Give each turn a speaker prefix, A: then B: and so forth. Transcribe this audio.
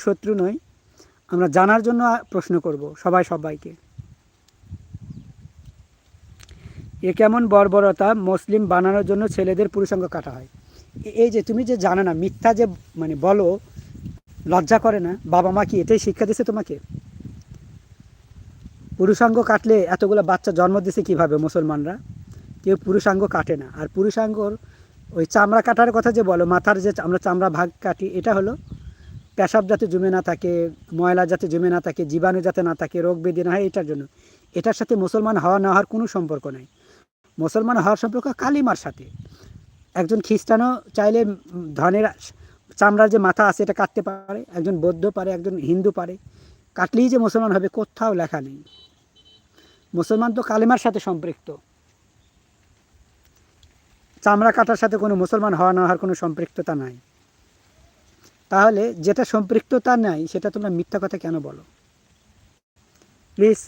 A: শত্রু নই, আমরা জানার জন্য প্রশ্ন করব সবাইকে। এ কেমন বর্বরতা, মুসলিম বানানোর জন্য ছেলেদের পুরুষাঙ্গ কাটা হয়। এই যে তুমি যে জানো না, মিথ্যা যে মানে বলো, লজ্জা করে না? বাবা মা কি এটাই শিক্ষা দিছে তোমাকে? পুরুষাঙ্গ কাটলে এতগুলো বাচ্চা জন্ম দিছে কিভাবে মুসলমানরা? কেউ পুরুষাঙ্গ কাটে না। আর পুরুষাঙ্গর ওই চামড়া কাটার কথা যে বলো, মাথার যে আমরা চামড়া ভাগ কাটি, এটা হলো পেশাব যাতে জমে না থাকে, ময়লা যাতে জমে না থাকে, জীবাণু যাতে না থাকে, রোগ ব্যাধি না হয়, এটার জন্য। এটার সাথে মুসলমান হওয়া না হওয়ার কোনো সম্পর্ক নেই। মুসলমান হওয়ার সম্পর্ক কালিমার সাথে। একজন খ্রিস্টানও চাইলে ধনের চামড়ার যে মাথা আছে এটা কাটতে পারে, একজন বৌদ্ধ পারে, একজন হিন্দু পারে। কাটলেই যে মুসলমান হবে কোথাও লেখা নেই। মুসলমান তো কালিমার সাথে সম্পৃক্ত, চামড়া কাটার সাথে কোনো মুসলমান হওয়া না হওয়ার কোনো সম্পৃক্ততা নাই। তাহলে যেটা সম্পৃক্ততা নাই সেটা তোমরা মিথ্যা কথা কেন বলো? প্লিজ